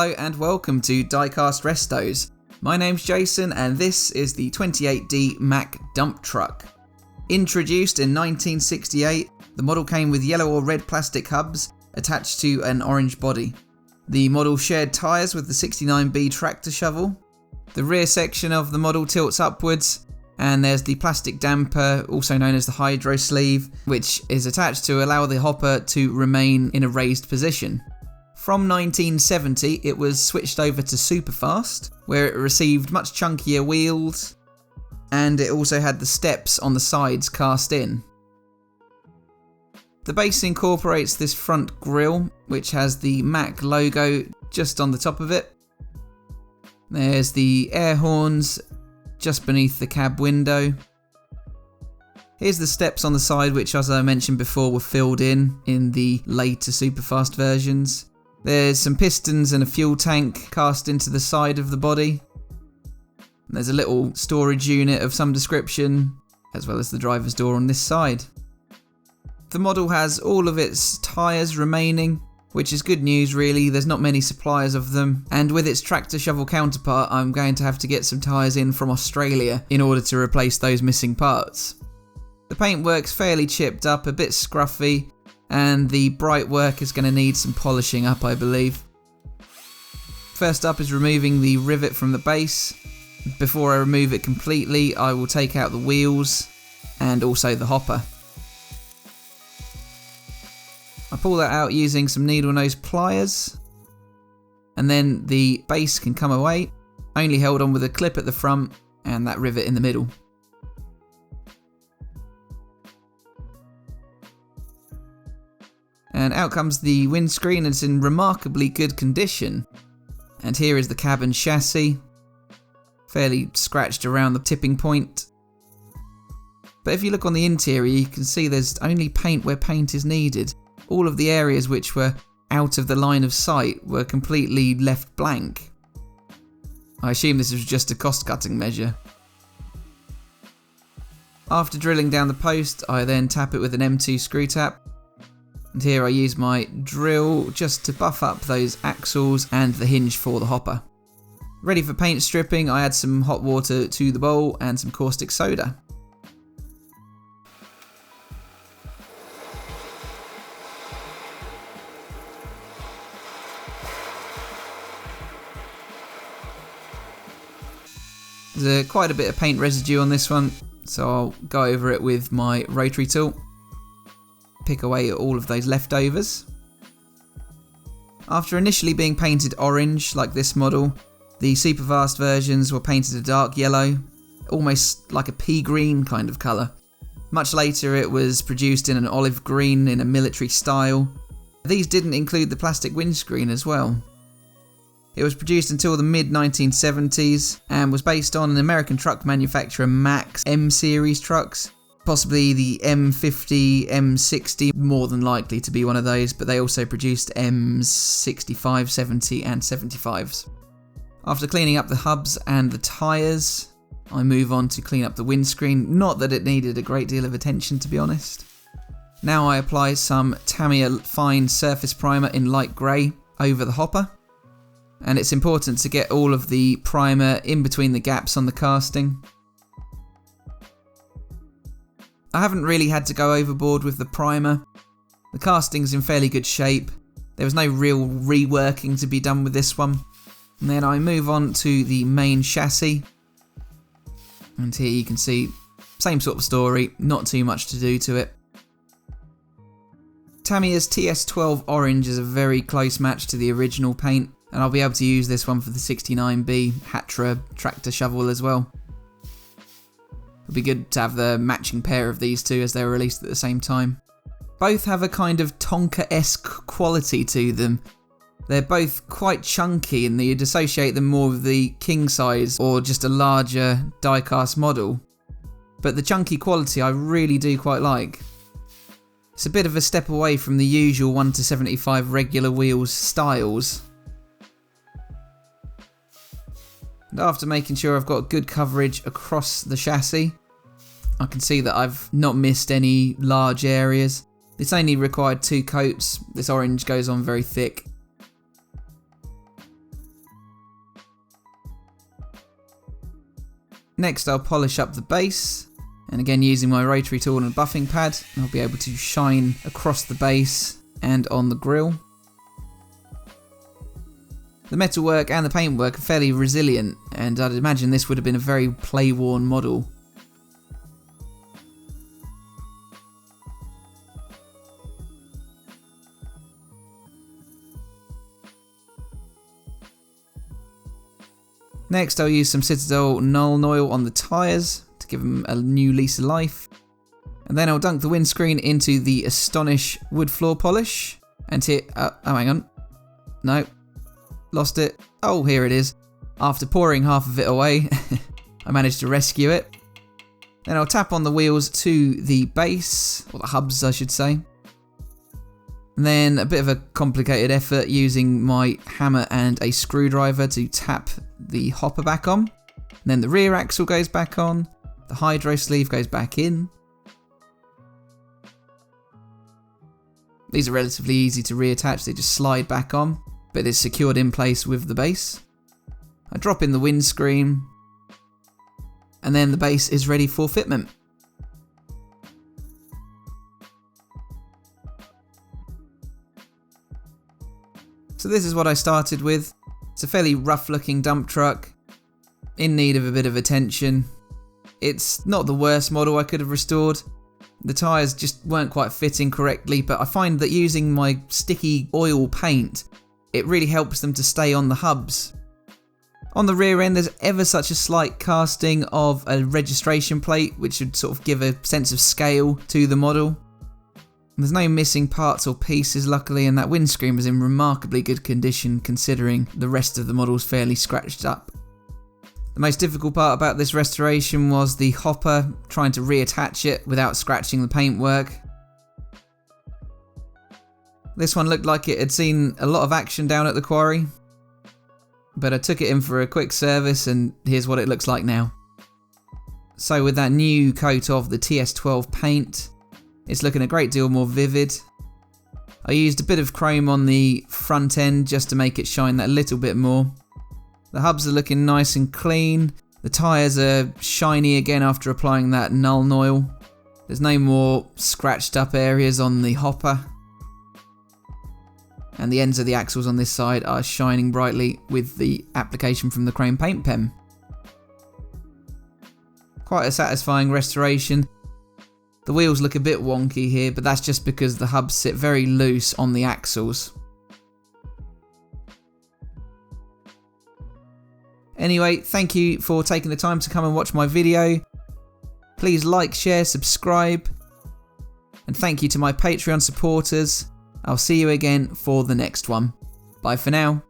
Hello and welcome to DieCastRestos. My name's Jason and this is the 28D Mack Dump Truck. Introduced in 1968, the model came with yellow or red plastic hubs attached to an orange body. The model shared tyres with the 69B tractor shovel. The rear section of the model tilts upwards, and there's the plastic damper, also known as the hydro sleeve, which is attached to allow the hopper to remain in a raised position. From 1970, it was switched over to Superfast, where it received much chunkier wheels, and it also had the steps on the sides cast in. The base incorporates this front grille, which has the Mack logo just on the top of it. There's the air horns just beneath the cab window. Here's the steps on the side, which, as I mentioned before, were filled in the later Superfast versions. There's some pistons and a fuel tank cast into the side of the body. There's a little storage unit of some description, as well as the driver's door on this side. The model has all of its tyres remaining, which is good news really. There's not many suppliers of them, and with its tractor shovel counterpart, I'm going to have to get some tyres in from Australia in order to replace those missing parts. The paintwork's fairly chipped up, a bit scruffy, and the bright work is going to need some polishing up, I believe. First up is removing the rivet from the base. Before I remove it completely, I will take out the wheels and also the hopper. I pull that out using some needle nose pliers, and then the base can come away, only held on with a clip at the front and that rivet in the middle. And out comes the windscreen. It's in remarkably good condition. And here is the cab and chassis, fairly scratched around the tipping point. But if you look on the interior, you can see there's only paint where paint is needed. All of the areas which were out of the line of sight were completely left blank. I assume this was just a cost-cutting measure. After drilling down the post, I then tap it with an M2 screw tap. And here I use my drill just to buff up those axles and the hinge for the hopper. Ready for paint stripping, I add some hot water to the bowl and some caustic soda. There's quite a bit of paint residue on this one, so I'll go over it with my rotary tool. Pick away at all of those leftovers. After initially being painted orange like this model, the Superfast versions were painted a dark yellow, almost like a pea green kind of colour. Much later it was produced in an olive green in a military style. These didn't include the plastic windscreen as well. It was produced until the mid-1970s and was based on an American truck manufacturer Mack's M-series trucks. Possibly the M50, M60, more than likely to be one of those, but they also produced Ms 65, 70 and 75s. After cleaning up the hubs and the tyres, I move on to clean up the windscreen. Not that it needed a great deal of attention, to be honest. Now I apply some Tamiya Fine Surface Primer in light grey over the hopper. And it's important to get all of the primer in between the gaps on the casting. I haven't really had to go overboard with the primer. The casting's in fairly good shape. There was no real reworking to be done with this one. And then I move on to the main chassis. And here you can see, same sort of story, not too much to do to it. Tamiya's TS12 Orange is a very close match to the original paint, and I'll be able to use this one for the 69B Hatra tractor shovel as well. It'd be good to have the matching pair of these two as they were released at the same time. Both have a kind of Tonka-esque quality to them. They're both quite chunky and you'd associate them more with the king size or just a larger die-cast model. But the chunky quality I really do quite like. It's a bit of a step away from the usual 1/75 regular wheels styles. And after making sure I've got good coverage across the chassis, I can see that I've not missed any large areas. This only required 2 coats. This orange goes on very thick. Next I'll polish up the base, and again using my rotary tool and a buffing pad, I'll be able to shine across the base and on the grille. The metalwork and the paintwork are fairly resilient, and I'd imagine this would have been a very play-worn model. Next I'll use some Citadel Null Oil on the tyres to give them a new lease of life. And then I'll dunk the windscreen into the Astonish wood floor polish and hit, oh hang on, no, lost it, oh here it is. After pouring half of it away, I managed to rescue it. Then I'll tap on the wheels to the base, or the hubs I should say. And then a bit of a complicated effort using my hammer and a screwdriver to tap the hopper back on. And then the rear axle goes back on, the hydro sleeve goes back in. These are relatively easy to reattach, they just slide back on, but it's secured in place with the base. I drop in the windscreen, and then the base is ready for fitment. So this is what I started with. It's a fairly rough looking dump truck, in need of a bit of attention. It's not the worst model I could have restored. The tyres just weren't quite fitting correctly, but I find that using my sticky oil paint, it really helps them to stay on the hubs. On the rear end there's ever such a slight casting of a registration plate, which should sort of give a sense of scale to the model. There's no missing parts or pieces luckily, and that windscreen was in remarkably good condition considering the rest of the model's fairly scratched up. The most difficult part about this restoration was the hopper, trying to reattach it without scratching the paintwork. This one looked like it had seen a lot of action down at the quarry, but I took it in for a quick service and here's what it looks like now. So with that new coat of the TS12 paint, it's looking a great deal more vivid. I used a bit of chrome on the front end just to make it shine that little bit more. The hubs are looking nice and clean. The tyres are shiny again after applying that Null Oil. There's no more scratched up areas on the hopper. And the ends of the axles on this side are shining brightly with the application from the chrome paint pen. Quite a satisfying restoration. The wheels look a bit wonky here, but that's just because the hubs sit very loose on the axles. Anyway, thank you for taking the time to come and watch my video. Please like, share, subscribe. And thank you to my Patreon supporters. I'll see you again for the next one. Bye for now.